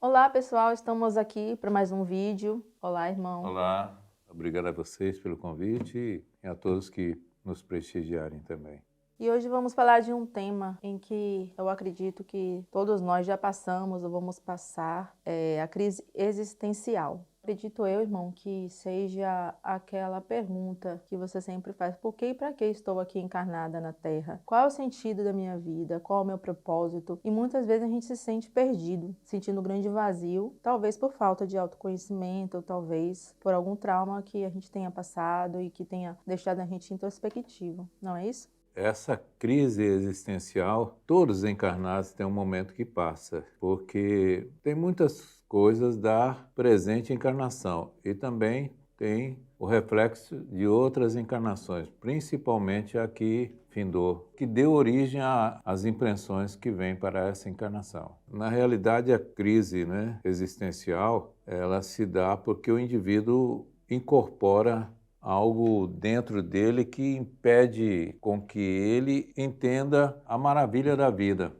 Olá, pessoal, estamos aqui para mais um vídeo. Olá, irmão. Olá, obrigado a vocês pelo convite e a todos que nos prestigiarem também. E hoje vamos falar de um tema em que eu acredito que todos nós já passamos ou vamos passar, a crise existencial. Acredito eu, irmão, que seja aquela pergunta que você sempre faz: por que e para que estou aqui encarnada na Terra? Qual é o sentido da minha vida? Qual é o meu propósito? E muitas vezes a gente se sente perdido, sentindo um grande vazio, talvez por falta de autoconhecimento, ou talvez por algum trauma que a gente tenha passado e que tenha deixado a gente introspectivo, não é isso? Essa crise existencial, todos os encarnados têm um momento que passa, porque tem muitas coisas da presente encarnação e também tem o reflexo de outras encarnações, principalmente a que findou, que deu origem às impressões que vêm para essa encarnação. Na realidade, a crise, existencial, ela se dá porque o indivíduo incorpora algo dentro dele que impede com que ele entenda a maravilha da vida,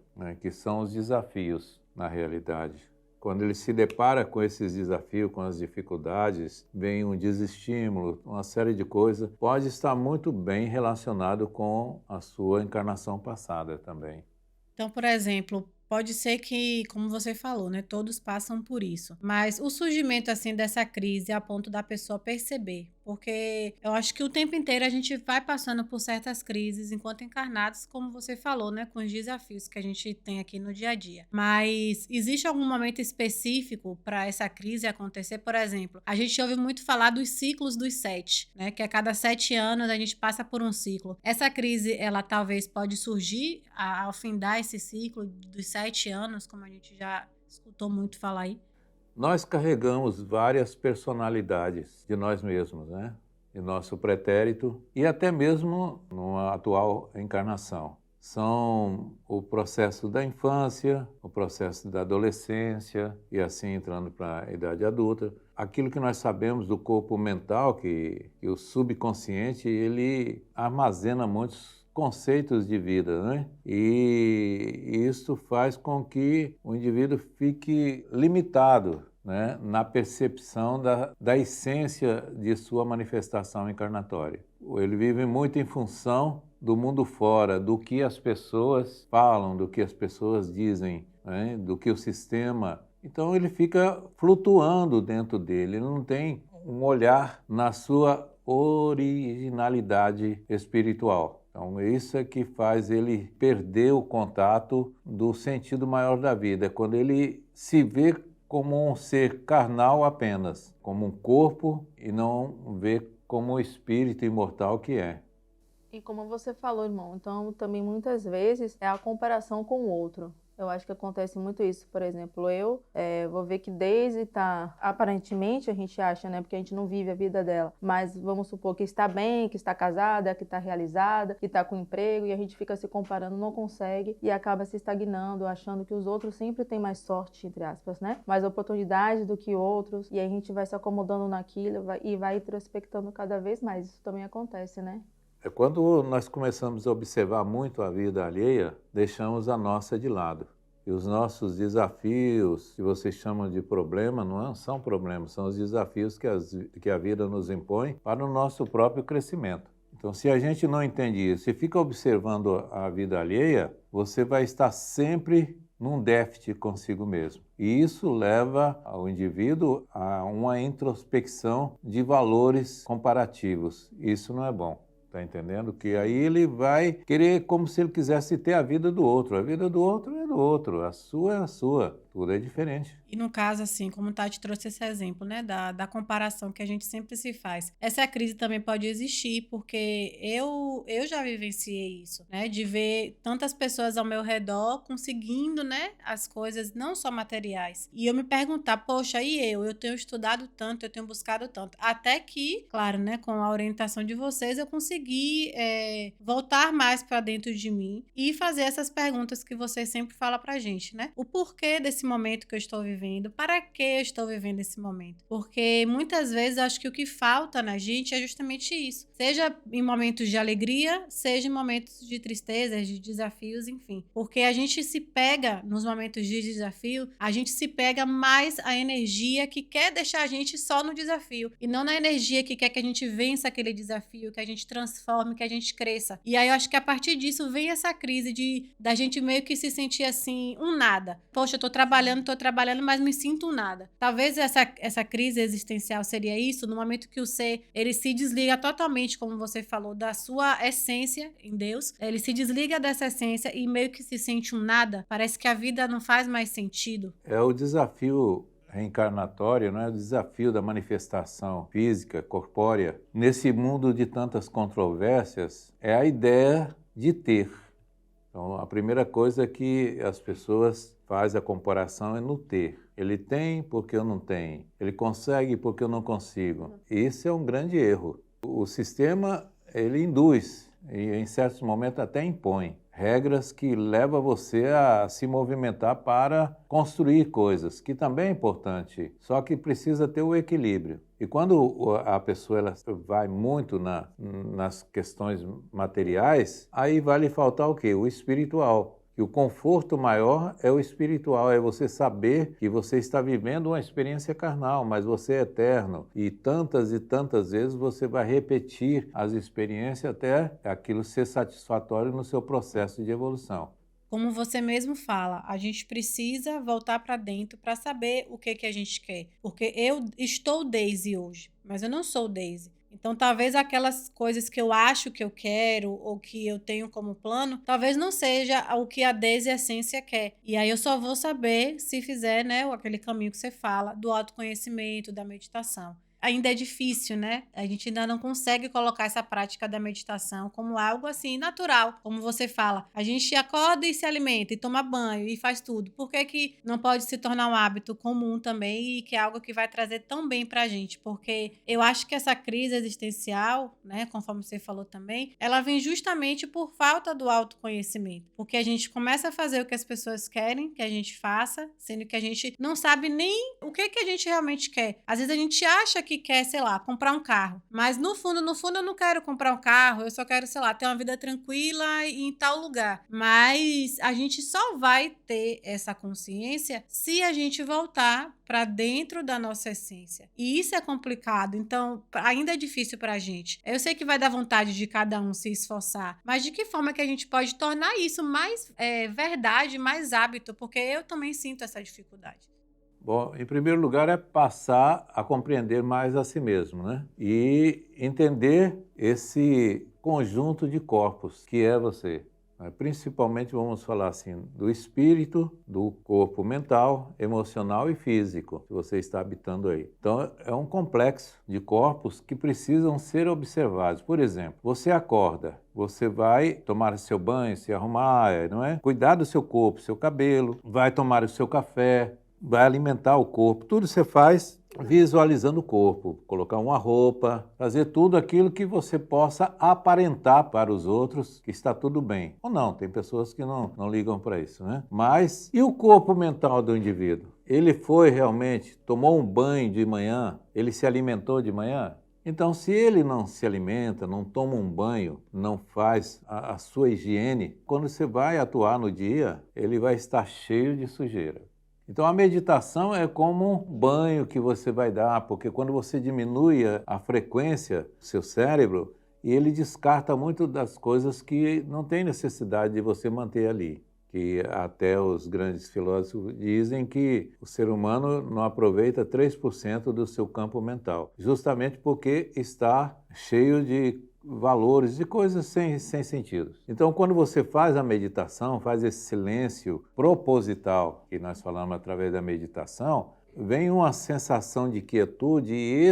que são os desafios, na realidade. Quando ele se depara com esses desafios, com as dificuldades, vem um desestímulo, uma série de coisas, pode estar muito bem relacionado com a sua encarnação passada também. Então, por exemplo, pode ser que, como você falou, né, todos passam por isso. Mas o surgimento assim dessa crise a ponto da pessoa perceber, porque eu acho que o tempo inteiro a gente vai passando por certas crises enquanto encarnados, como você falou, né, com os desafios que a gente tem aqui no dia a dia. Mas existe algum momento específico para essa crise acontecer? Por exemplo, a gente ouve muito falar dos ciclos dos 7, né, que a cada 7 anos a gente passa por um ciclo. Essa crise, ela talvez pode surgir ao findar esse ciclo dos 7 anos, como a gente já escutou muito falar aí. Nós carregamos várias personalidades de nós mesmos, de nosso pretérito e até mesmo numa atual encarnação. São o processo da infância, o processo da adolescência e assim entrando para a idade adulta. Aquilo que nós sabemos do corpo mental, que o subconsciente, ele armazena muitos conceitos de vida, E isso faz com que o indivíduo fique limitado, na percepção da essência de sua manifestação encarnatória. Ele vive muito em função do mundo fora, do que as pessoas falam, do que as pessoas dizem, do que o sistema. Então ele fica flutuando dentro dele, ele não tem um olhar na sua originalidade espiritual. Então, isso é que faz ele perder o contato do sentido maior da vida, é quando ele se vê como um ser carnal apenas, como um corpo e não vê como o espírito imortal que é. E como você falou, irmão, então também muitas vezes é a comparação com o outro. Eu acho que acontece muito isso. Por exemplo, eu vou ver que Daisy tá, aparentemente a gente acha, né, porque a gente não vive a vida dela, mas vamos supor que está bem, que está casada, que está realizada, que está com emprego, e a gente fica se comparando, não consegue e acaba se estagnando, achando que os outros sempre têm mais sorte, entre aspas, né? Mais oportunidade do que outros, e a gente vai se acomodando naquilo e vai introspectando cada vez mais. Isso também acontece, né? É quando nós começamos a observar muito a vida alheia, deixamos a nossa de lado. E os nossos desafios, que vocês chamam de problema, não são problemas, são os desafios que a vida nos impõe para o nosso próprio crescimento. Então, se a gente não entende isso e fica observando a vida alheia, você vai estar sempre num déficit consigo mesmo. E isso leva ao indivíduo a uma introspecção de valores comparativos. Isso não é bom. Tá entendendo? Que aí ele vai querer como se ele quisesse ter a vida do outro. A vida do outro é do outro, a sua é a sua. Tudo é diferente. E no caso, assim, como o Tati trouxe esse exemplo, né, da comparação que a gente sempre se faz. Essa crise também pode existir, porque eu já vivenciei isso, né, de ver tantas pessoas ao meu redor conseguindo, né, as coisas não só materiais. E eu me perguntar, poxa, e eu tenho estudado tanto, eu tenho buscado tanto. Até que, claro, né, com a orientação de vocês, eu consegui voltar mais para dentro de mim e fazer essas perguntas que vocês sempre fala pra gente, né? O porquê desse momento que eu estou vivendo, para que eu estou vivendo esse momento. Porque muitas vezes eu acho que o que falta na gente é justamente isso. Seja em momentos de alegria, seja em momentos de tristeza, de desafios, enfim. Porque a gente se pega nos momentos de desafio, a gente se pega mais a energia que quer deixar a gente só no desafio e não na energia que quer que a gente vença aquele desafio, que a gente transforme, que a gente cresça. E aí eu acho que a partir disso vem essa crise da gente meio que se sentir assim, um nada. Poxa, eu tô trabalhando, mas me sinto um nada. Talvez essa crise existencial seria isso, no momento que o ser, ele se desliga totalmente, como você falou, da sua essência em Deus. Ele se desliga dessa essência e meio que se sente um nada. Parece que a vida não faz mais sentido. É o desafio reencarnatório, não é? O desafio da manifestação física, corpórea. Nesse mundo de tantas controvérsias, é a ideia de ter. Então, a primeira coisa que as pessoas fazem a comparação é no ter. Ele tem porque eu não tenho. Ele consegue porque eu não consigo. Esse é um grande erro. O sistema, ele induz e em certos momentos até impõe regras que levam você a se movimentar para construir coisas, que também é importante, só que precisa ter o equilíbrio. E quando a pessoa ela vai muito nas questões materiais, aí vai lhe faltar o quê? O espiritual. E o conforto maior é o espiritual, é você saber que você está vivendo uma experiência carnal, mas você é eterno. E tantas vezes você vai repetir as experiências até aquilo ser satisfatório no seu processo de evolução. Como você mesmo fala, a gente precisa voltar para dentro para saber o que a gente quer. Porque eu estou Daisy hoje, mas eu não sou Daisy. Então, talvez aquelas coisas que eu acho que eu quero ou que eu tenho como plano, talvez não seja o que a Daisy Essência quer. E aí eu só vou saber se fizer, né, aquele caminho que você fala, do autoconhecimento, da meditação. Ainda é difícil, né? A gente ainda não consegue colocar essa prática da meditação como algo assim natural, como você fala. A gente acorda e se alimenta e toma banho e faz tudo. Por que que não pode se tornar um hábito comum também e que é algo que vai trazer tão bem pra gente? Porque eu acho que essa crise existencial, né, conforme você falou também, ela vem justamente por falta do autoconhecimento. Porque a gente começa a fazer o que as pessoas querem que a gente faça, sendo que a gente não sabe nem o que a gente realmente quer. Às vezes a gente acha que quer, sei lá, comprar um carro. Mas no fundo eu não quero comprar um carro, eu só quero, sei lá, ter uma vida tranquila em tal lugar. Mas a gente só vai ter essa consciência se a gente voltar para dentro da nossa essência. E isso é complicado, então ainda é difícil pra gente. Eu sei que vai dar vontade de cada um se esforçar, mas de que forma que a gente pode tornar isso mais verdade, mais hábito? Porque eu também sinto essa dificuldade. Bom, em primeiro lugar é passar a compreender mais a si mesmo, né? E entender esse conjunto de corpos que é você. Principalmente vamos falar assim do espírito, do corpo mental, emocional e físico que você está habitando aí. Então é um complexo de corpos que precisam ser observados. Por exemplo, você acorda, você vai tomar seu banho, se arrumar, não é? Cuidar do seu corpo, seu cabelo, vai tomar o seu café, vai alimentar o corpo. Tudo você faz visualizando o corpo, colocar uma roupa, fazer tudo aquilo que você possa aparentar para os outros que está tudo bem. Ou não, tem pessoas que não ligam para isso, né? Mas e o corpo mental do indivíduo? Ele foi realmente, tomou um banho de manhã, ele se alimentou de manhã? Então, se ele não se alimenta, não toma um banho, não faz a sua higiene, quando você vai atuar no dia, ele vai estar cheio de sujeira. Então, a meditação é como um banho que você vai dar, porque quando você diminui a frequência do seu cérebro, ele descarta muito das coisas que não tem necessidade de você manter ali. Que até os grandes filósofos dizem que o ser humano não aproveita 3% do seu campo mental, justamente porque está cheio de valores, de coisas sem sentido. Então, quando você faz a meditação, faz esse silêncio proposital, que nós falamos através da meditação, vem uma sensação de quietude e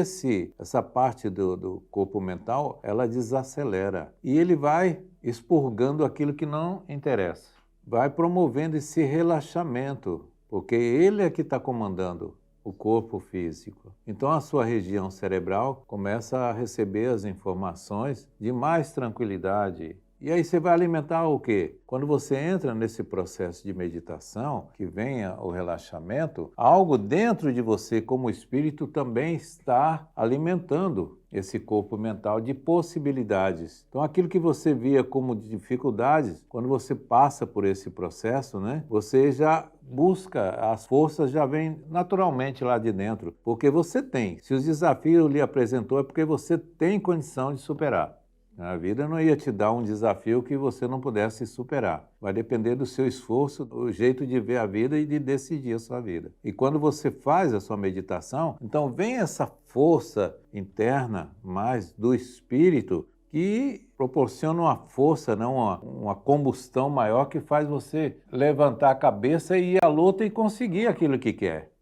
essa parte do corpo mental, ela desacelera. E ele vai expurgando aquilo que não interessa. Vai promovendo esse relaxamento, porque ele é que está comandando o corpo físico. Então a sua região cerebral começa a receber as informações de mais tranquilidade E aí você vai alimentar o quê? Quando você entra nesse processo de meditação, que venha o relaxamento, algo dentro de você, como espírito, também está alimentando esse corpo mental de possibilidades. Então, aquilo que você via como dificuldades, quando você passa por esse processo, né, você já busca, as forças já vêm naturalmente lá de dentro, porque você tem. Se os desafios lhe apresentou, é porque você tem condição de superar. A vida não ia te dar um desafio que você não pudesse superar. Vai depender do seu esforço, do jeito de ver a vida e de decidir a sua vida. E quando você faz a sua meditação, então vem essa força interna mais do espírito que proporciona uma força, né? uma combustão maior que faz você levantar a cabeça e ir à luta e conseguir aquilo que quer.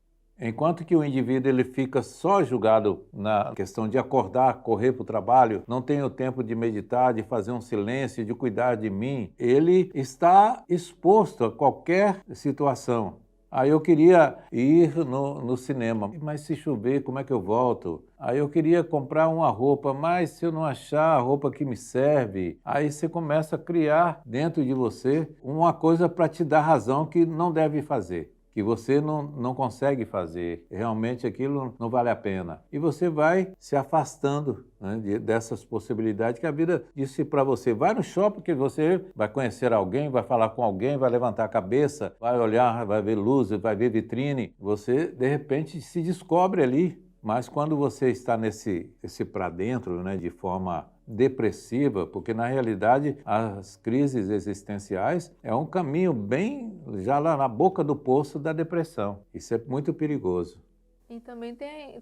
Enquanto que o indivíduo ele fica só julgado na questão de acordar, correr para o trabalho, não tem o tempo de meditar, de fazer um silêncio, de cuidar de mim, ele está exposto a qualquer situação. Aí eu queria ir no cinema, mas se chover, como é que eu volto? Aí eu queria comprar uma roupa, mas se eu não achar a roupa que me serve, aí você começa a criar dentro de você uma coisa para te dar razão que não deve fazer, que você não consegue fazer, realmente aquilo não vale a pena. E você vai se afastando, né, dessas possibilidades que a vida disse para você. Vai no shopping que você vai conhecer alguém, vai falar com alguém, vai levantar a cabeça, vai olhar, vai ver luzes, vai ver vitrine. Você, de repente, se descobre ali. Mas quando você está nesse para dentro, né, de forma depressiva, porque na realidade as crises existenciais é um caminho bem já lá na boca do poço da depressão. Isso é muito perigoso. E também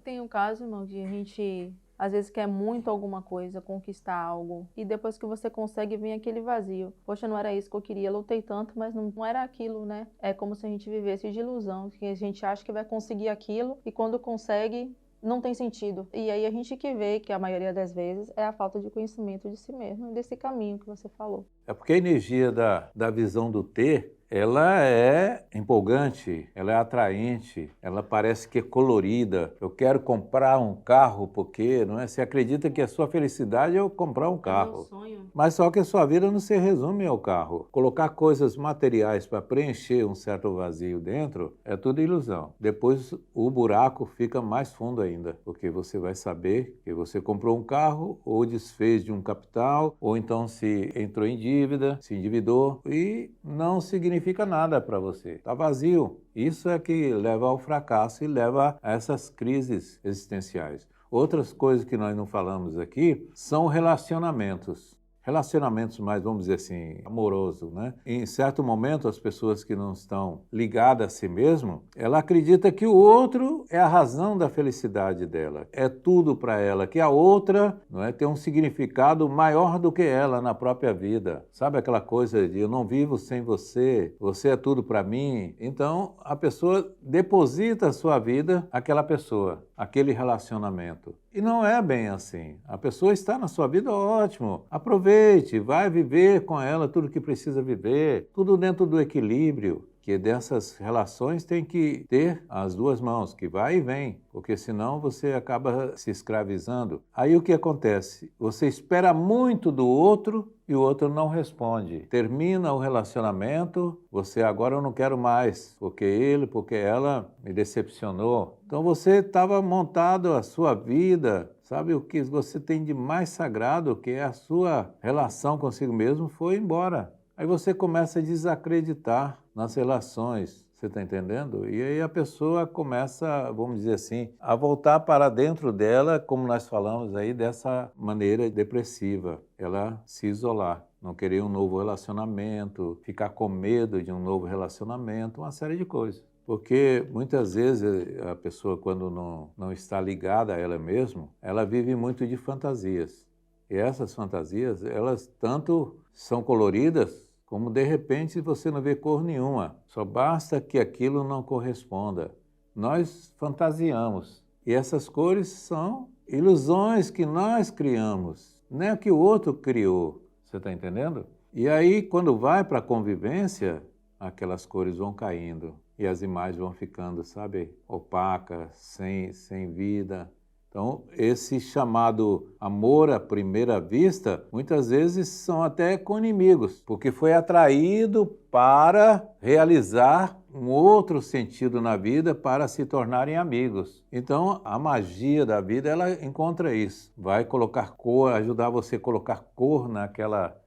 tem um caso, irmão, de a gente às vezes quer muito alguma coisa, conquistar algo, e depois que você consegue vem aquele vazio. Poxa, não era isso que eu queria, lutei tanto, mas não era aquilo, né? É como se a gente vivesse de ilusão, que a gente acha que vai conseguir aquilo, e quando consegue, não tem sentido. E aí a gente que vê que a maioria das vezes é a falta de conhecimento de si mesmo, desse caminho que você falou. É porque a energia da visão do ter, ela é empolgante, ela é atraente, ela parece que é colorida. Eu quero comprar um carro porque, não é? Você acredita que a sua felicidade é comprar um carro. É meu sonho. Mas só que a sua vida não se resume ao carro. Colocar coisas materiais para preencher um certo vazio dentro é tudo ilusão. Depois o buraco fica mais fundo ainda, porque você vai saber que você comprou um carro ou desfez de um capital, ou então se entrou em dívida, se endividou e não significa nada para você. Está vazio. Isso é que leva ao fracasso e leva a essas crises existenciais. Outras coisas que nós não falamos aqui são relacionamentos. Relacionamentos mais, vamos dizer assim, amoroso, né? Em certo momento, as pessoas que não estão ligadas a si mesmo, ela acredita que o outro é a razão da felicidade dela, é tudo para ela, que a outra, não é, tem um significado maior do que ela na própria vida. Sabe aquela coisa de eu não vivo sem você, você é tudo para mim? Então, a pessoa deposita a sua vida àquela pessoa, aquele relacionamento. E não é bem assim. A pessoa está na sua vida, ótimo. Aproveite, vai viver com ela tudo que precisa viver, tudo dentro do equilíbrio, que dessas relações tem que ter as duas mãos, que vai e vem, porque senão você acaba se escravizando. Aí o que acontece? Você espera muito do outro e o outro não responde. Termina o relacionamento, você agora eu não quero mais, porque ela me decepcionou. Então você estava montado a sua vida, sabe o que você tem de mais sagrado, que é a sua relação consigo mesmo, foi embora. Aí você começa a desacreditar nas relações, você está entendendo? E aí a pessoa começa, vamos dizer assim, a voltar para dentro dela, como nós falamos aí, dessa maneira depressiva. Ela se isolar, não querer um novo relacionamento, ficar com medo de um novo relacionamento, uma série de coisas. Porque muitas vezes a pessoa, quando não está ligada a ela mesma, ela vive muito de fantasias. E essas fantasias, elas tanto são coloridas, como de repente você não vê cor nenhuma. Só basta que aquilo não corresponda. Nós fantasiamos. E essas cores são ilusões que nós criamos, não é que o outro criou. Você está entendendo? E aí, quando vai para a convivência, aquelas cores vão caindo e as imagens vão ficando, sabe, opacas, sem vida. Então, esse chamado amor à primeira vista, muitas vezes são até com inimigos, porque foi atraído para realizar um outro sentido na vida para se tornarem amigos. Então, a magia da vida, ela encontra isso. Vai colocar cor, ajudar você a colocar cor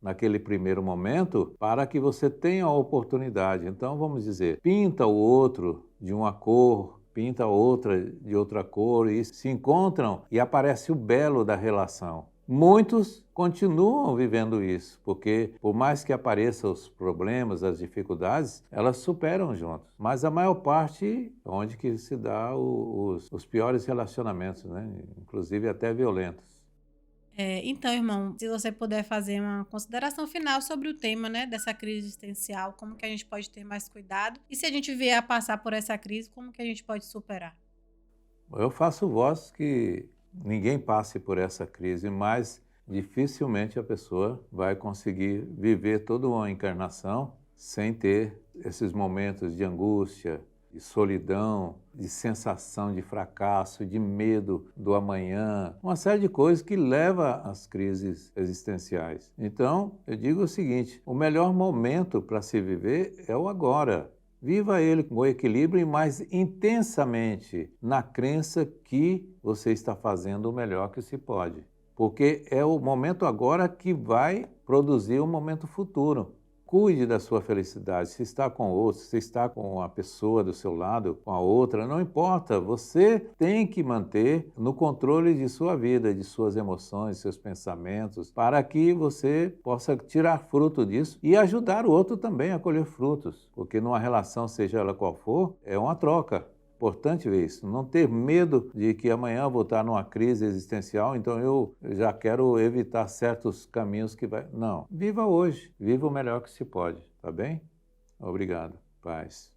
naquele primeiro momento para que você tenha a oportunidade. Então, vamos dizer, pinta o outro de uma cor, pinta outra de outra cor e se encontram e aparece o belo da relação. Muitos continuam vivendo isso, porque por mais que apareçam os problemas, as dificuldades, elas superam juntos. Mas a maior parte é onde que se dá os piores relacionamentos, né? Inclusive até violentos. Então, irmão, se você puder fazer uma consideração final sobre o tema, né, dessa crise existencial, como que a gente pode ter mais cuidado e se a gente vier a passar por essa crise, como que a gente pode superar? Eu faço voz que ninguém passe por essa crise, mas dificilmente a pessoa vai conseguir viver toda uma encarnação sem ter esses momentos de angústia, de solidão, de sensação de fracasso, de medo do amanhã, uma série de coisas que leva às crises existenciais. Então, eu digo o seguinte, o melhor momento para se viver é o agora. Viva ele com equilíbrio e mais intensamente na crença que você está fazendo o melhor que se pode. Porque é o momento agora que vai produzir o momento futuro. Cuide da sua felicidade. Se está com outro, se está com a pessoa do seu lado, com a outra, não importa. Você tem que manter no controle de sua vida, de suas emoções, seus pensamentos, para que você possa tirar fruto disso e ajudar o outro também a colher frutos. Porque numa relação, seja ela qual for, é uma troca. Importante ver isso, não ter medo de que amanhã eu vou estar numa crise existencial, então eu já quero evitar certos caminhos que vai... Não, viva hoje, viva o melhor que se pode, tá bem? Obrigado, paz.